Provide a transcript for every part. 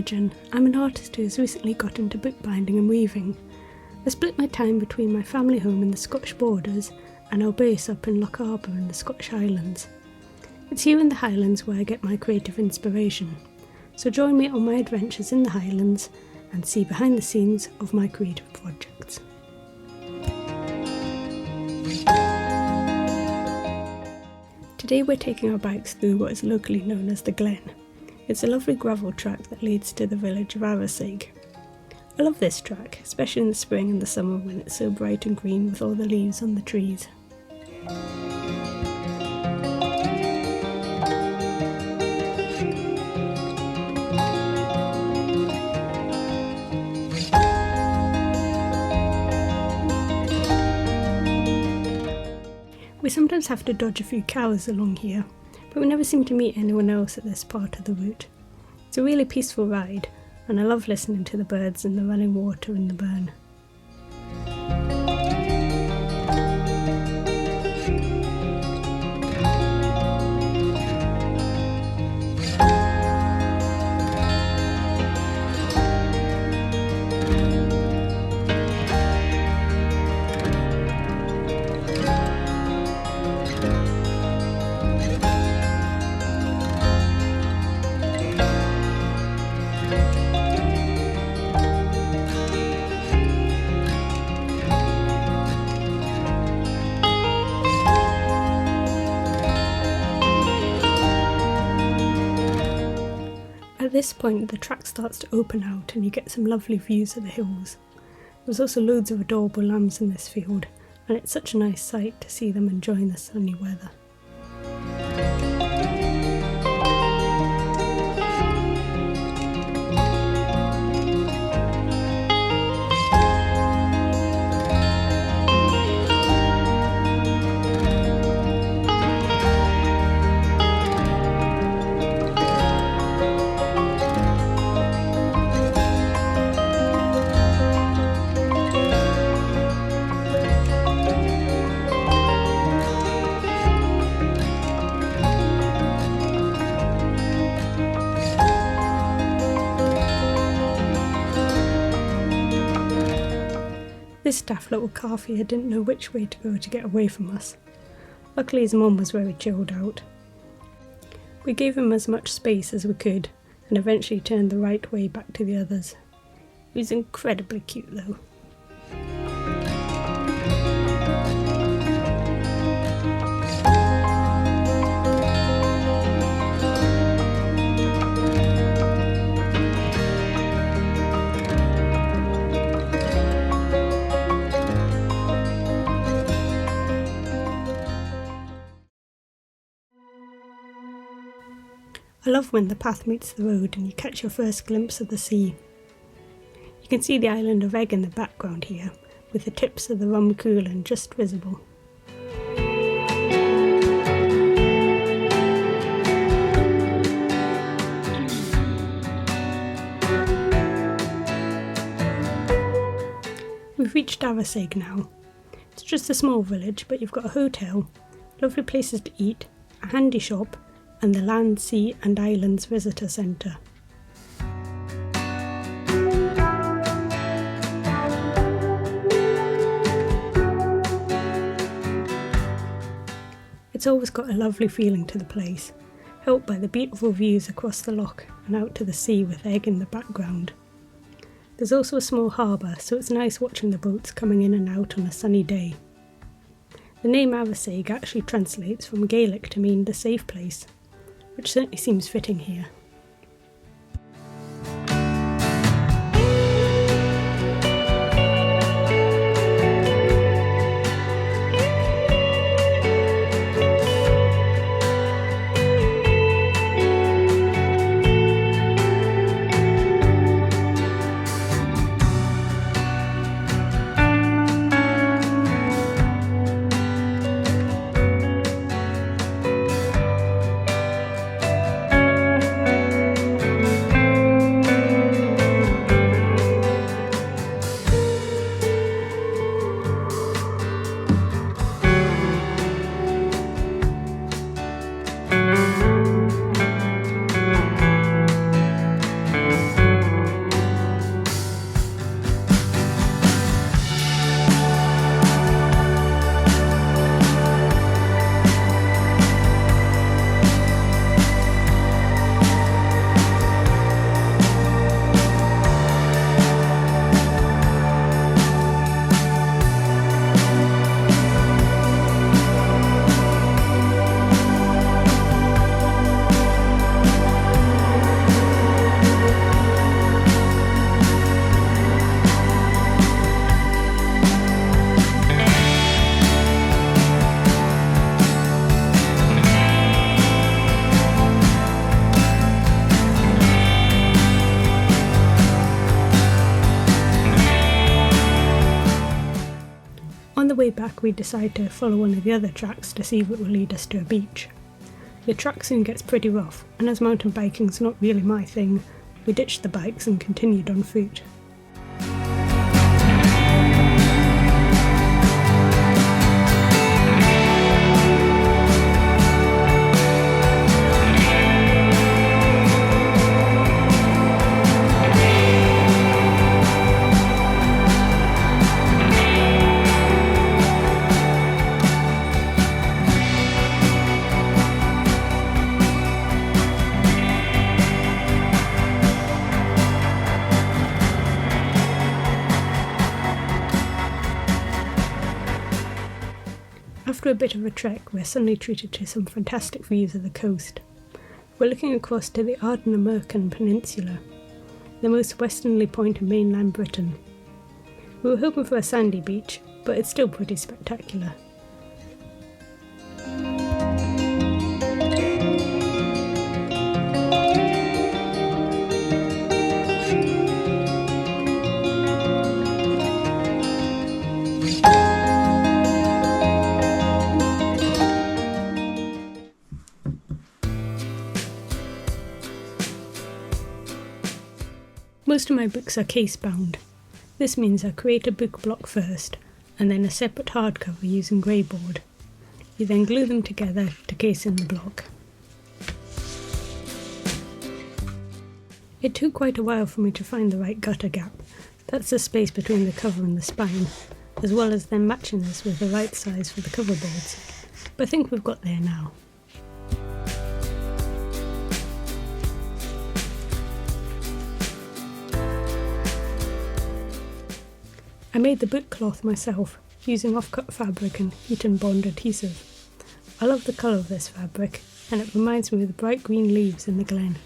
Imogen. I'm an artist who has recently got into bookbinding and weaving. I split my time between my family home in the Scottish borders and our base up in Loch Harbour in the Scottish Highlands. It's here in the Highlands where I get my creative inspiration, so join me on my adventures in the Highlands and see behind the scenes of my creative projects. Today we're taking our bikes through what is locally known as the Glen. It's a lovely gravel track that leads to the village of Arisaig. I love this track, especially in the spring and the summer when it's so bright and green with all the leaves on the trees. We sometimes have to dodge a few cows along here, but we never seem to meet anyone else at this part of the route. It's a really peaceful ride, and I love listening to the birds and the running water in the burn. At this point the track starts to open out and you get some lovely views of the hills. There's also loads of adorable lambs in this field, and it's such a nice sight to see them enjoying the sunny weather. This daft little calf here didn't know which way to go to get away from us. Luckily his mum was very chilled out. We gave him as much space as we could and eventually turned the right way back to the others. He was incredibly cute though. I love when the path meets the road and you catch your first glimpse of the sea. You can see the island of Eigg in the background here, with the tips of the Rumcoolan just visible. We've reached Arisaig now. It's just a small village, but you've got a hotel, lovely places to eat, a handy shop, and the Land, Sea and Islands Visitor Centre. It's always got a lovely feeling to the place, helped by the beautiful views across the loch and out to the sea with Eigg in the background. There's also a small harbour, so it's nice watching the boats coming in and out on a sunny day. The name Arisaig actually translates from Gaelic to mean the safe place, which certainly seems fitting here. way back we decide to follow one of the other tracks to see if it will lead us to a beach. The track soon gets pretty rough, and as mountain biking's not really my thing, we ditched the bikes and continued on foot. After a bit of a trek, we're suddenly treated to some fantastic views of the coast. We're looking across to the Ardnamurchan Peninsula, the most westernly point in mainland Britain. We were hoping for a sandy beach, but it's still pretty spectacular. Most of my books are case-bound. This means I create a book block first, and then a separate hardcover using grey board. You then glue them together to case in the block. It took quite a while for me to find the right gutter gap. That's the space between the cover and the spine, as well as then matching this with the right size for the cover boards. But I think we've got there now. I made the book cloth myself, using off-cut fabric and heat and bond adhesive. I love the colour of this fabric, and it reminds me of the bright green leaves in the glen.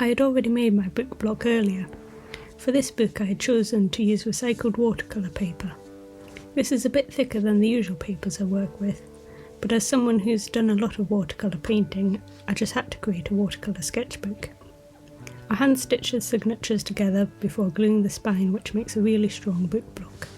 I had already made my book block earlier. For this book I had chosen to use recycled watercolour paper. This is a bit thicker than the usual papers I work with, but as someone who's done a lot of watercolour painting, I just had to create a watercolour sketchbook. I hand stitched the signatures together before gluing the spine, which makes a really strong book block.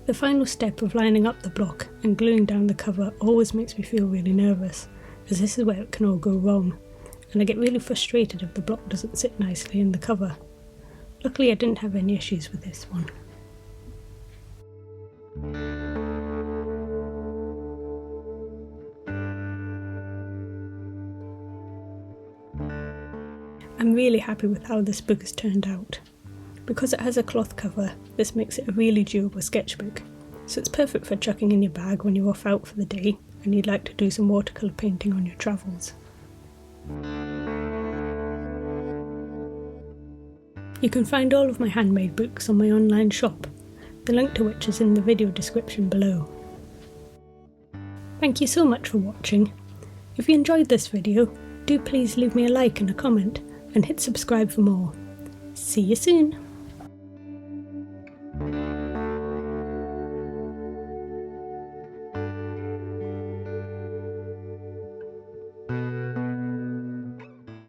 The final step of lining up the block and gluing down the cover always makes me feel really nervous, as this is where it can all go wrong, and I get really frustrated if the block doesn't sit nicely in the cover. Luckily I didn't have any issues with this one. I'm really happy with how this book has turned out. Because it has a cloth cover, this makes it a really durable sketchbook, so it's perfect for chucking in your bag when you're off out for the day and you'd like to do some watercolour painting on your travels. You can find all of my handmade books on my online shop, the link to which is in the video description below. Thank you so much for watching. If you enjoyed this video, do please leave me a like and a comment, and hit subscribe for more. See you soon!